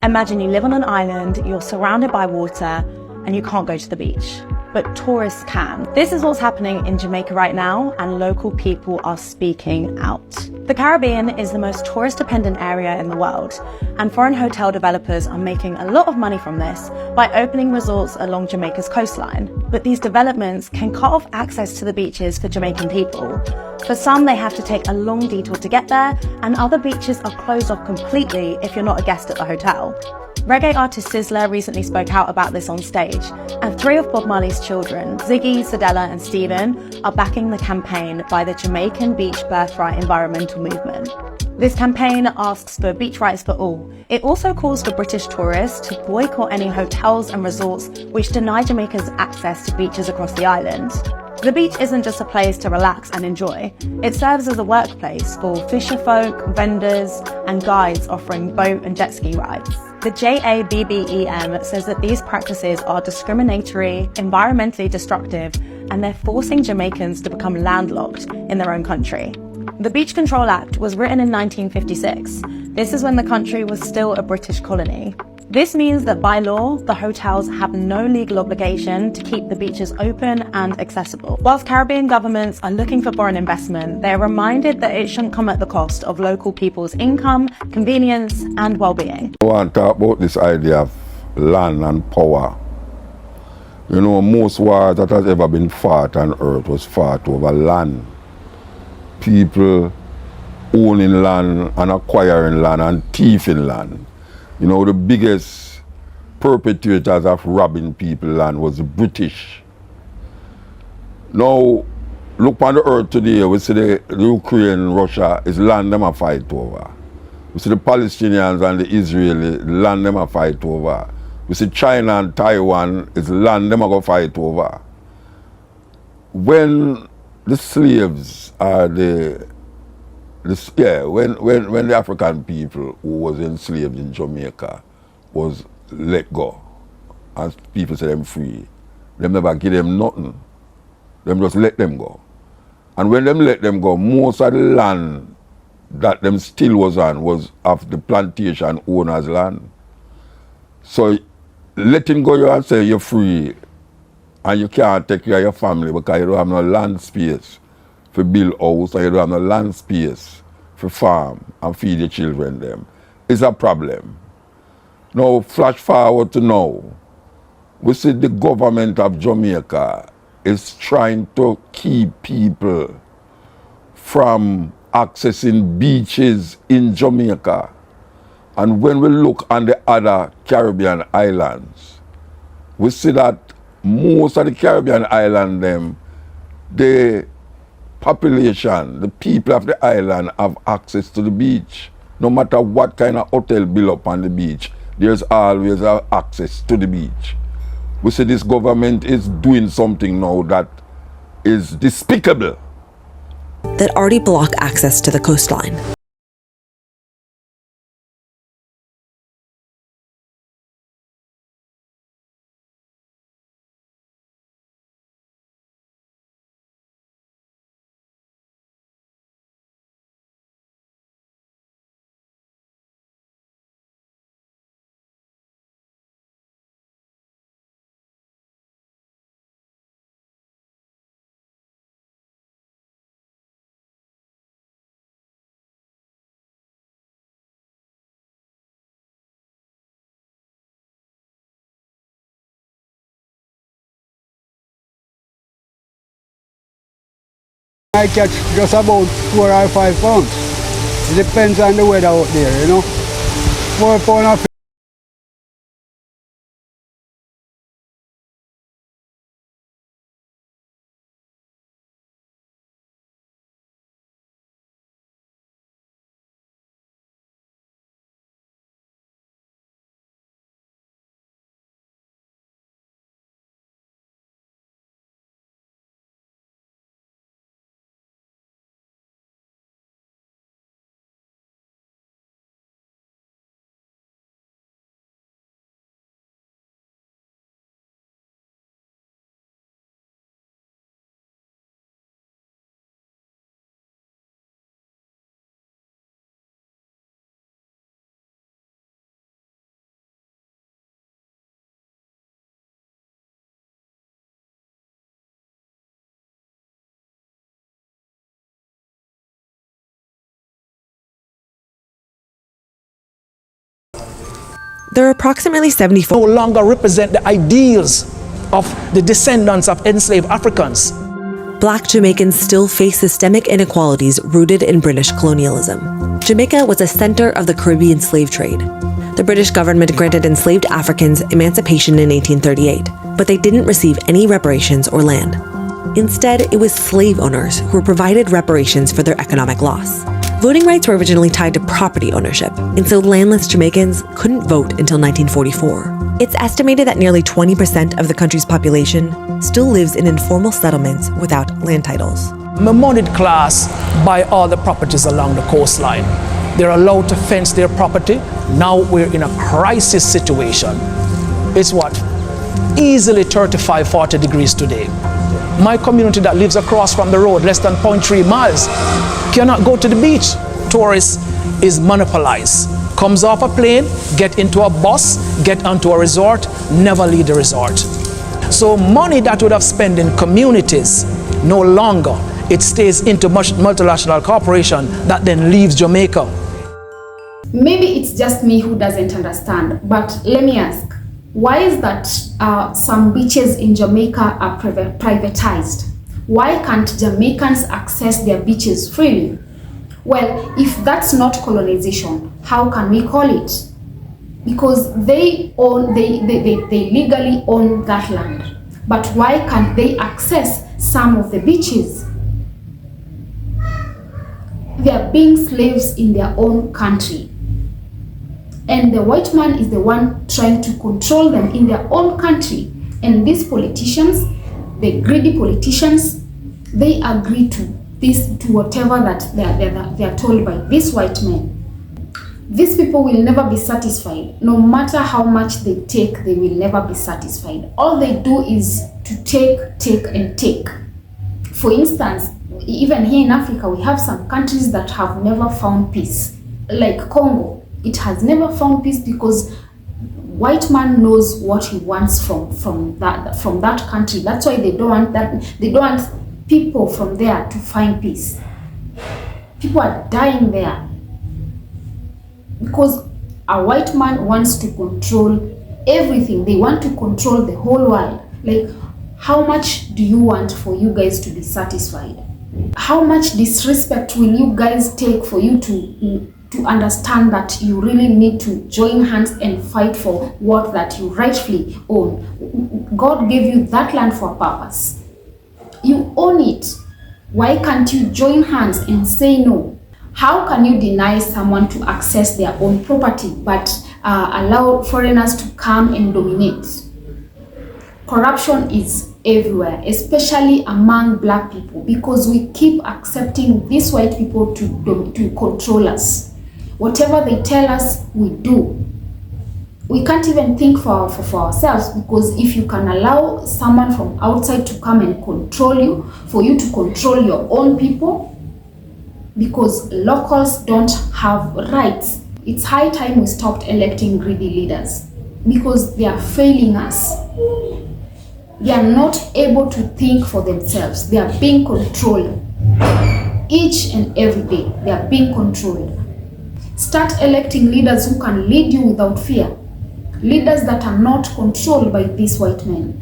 Imagine you live on an island, you're surrounded by water, and you can't go to the beach. But tourists can. This is what's happening in Jamaica right now, and local people are speaking out. The Caribbean is the most tourist-dependent area in the world, and foreign hotel developers are making a lot of money from this by opening resorts along Jamaica's coastline. But these developments can cut off access to the beaches for Jamaican people. For some, they have to take a long detour to get there, and other beaches are closed off completely if you're not a guest at the hotel. Reggae artist Sizzler recently spoke out about this on stage, and 3 of Bob Marley's children, Ziggy, Sadella and Stephen, are backing the campaign by the Jamaican Beach Birthright environmental movement. This campaign asks for beach rights for all. It also calls for British tourists to boycott any hotels and resorts which deny Jamaicans access to beaches across the island. The beach isn't just a place to relax and enjoy. It serves as a workplace for fisherfolk, vendors and guides offering boat and jet ski rides. The JABBEM says that these practices are discriminatory, environmentally destructive, and they're forcing Jamaicans to become landlocked in their own country. The Beach Control Act was written in 1956. This is when the country was still a British colony. This means that by law, the hotels have no legal obligation to keep the beaches open and accessible. Whilst Caribbean governments are looking for foreign investment, they are reminded that it shouldn't come at the cost of local people's income, convenience, and well-being. I want to talk about this idea of land and power. You know, most wars that has ever been fought on earth was fought over land. People owning land and acquiring land and thieving land. You know, the biggest perpetrators of robbing people land was the British. Now, look on the earth today, we see the Ukraine, Russia, is land them a fight over. We see the Palestinians and the Israeli, land them a fight over. We see China and Taiwan, is land them a go fight over. When the slaves are when the African people who was enslaved in Jamaica was let go, and people say them free, them never give them nothing. Them just let them go. And when them let them go, most of the land that them still was on was of the plantation owners' land. So letting go you and say you're free and you can't take care of your family because you don't have no land space for build house, and you don't have no land space for farm and feed your children them, is a problem. Now, flash forward to now, we see the government of Jamaica is trying to keep people from accessing beaches in Jamaica. And when we look on the other Caribbean islands, we see that most of the Caribbean islands, the population, the people of the island have access to the beach. No matter what kind of hotel built up on the beach, there's always access to the beach. We see this government is doing something now that is despicable. That already block access to the coastline. I catch just about 4 or 5 pounds. It depends on the weather out there, you know. 4 pounds there are approximately 74 no longer represent the ideals of the descendants of enslaved Africans. Black Jamaicans still face systemic inequalities rooted in British colonialism. Jamaica was a center of the Caribbean slave trade. The British government granted enslaved Africans emancipation in 1838, but they didn't receive any reparations or land. Instead, it was slave owners who were provided reparations for their economic loss. Voting rights were originally tied to property ownership, and so landless Jamaicans couldn't vote until 1944. It's estimated that nearly 20% of the country's population still lives in informal settlements without land titles. The moneyed class buy all the properties along the coastline. They're allowed to fence their property. Now we're in a crisis situation. It's what? Easily 35, 40 degrees today. My community that lives across from the road, less than 0.3 miles, cannot go to the beach. Tourists is monopolized. Comes off a plane, get into a bus, get onto a resort, never leave the resort. So money that would have spent in communities, no longer, it stays into multinational corporation that then leaves Jamaica. Maybe it's just me who doesn't understand, but let me ask, why is that some beaches in Jamaica are privatized? Why can't Jamaicans access their beaches freely? Well, if that's not colonization, how can we call it? Because they legally own that land. But why can't they access some of the beaches? They are being slaves in their own country. And the white man is the one trying to control them in their own country. And these politicians, the greedy politicians, they agree to this, to whatever that they are told by this white man. These people will never be satisfied. No matter how much they take, they will never be satisfied. All they do is to take, and take. For instance, even here in Africa, we have some countries that have never found peace. Like Congo, it has never found peace because white man knows what he wants from that country. That's why they don't want that. They don't want people from there to find peace. People are dying there because a white man wants to control everything. They want to control the whole world. Like, how much do you want for you guys to be satisfied? How much disrespect will you guys take for you to understand that you really need to join hands and fight for what that you rightfully own? God gave you that land for a purpose. You own it. Why can't you join hands and say no? How can you deny someone to access their own property but allow foreigners to come and dominate? Corruption is everywhere, especially among black people, because we keep accepting these white people to control us. Whatever they tell us, we do. We can't even think for ourselves, because if you can allow someone from outside to come and control you, for you to control your own people, because locals don't have rights, it's high time we stopped electing greedy leaders, because they are failing us. They are not able to think for themselves. They are being controlled. Each and every day, they are being controlled. Start electing leaders who can lead you without fear. Leaders that are not controlled by these white men.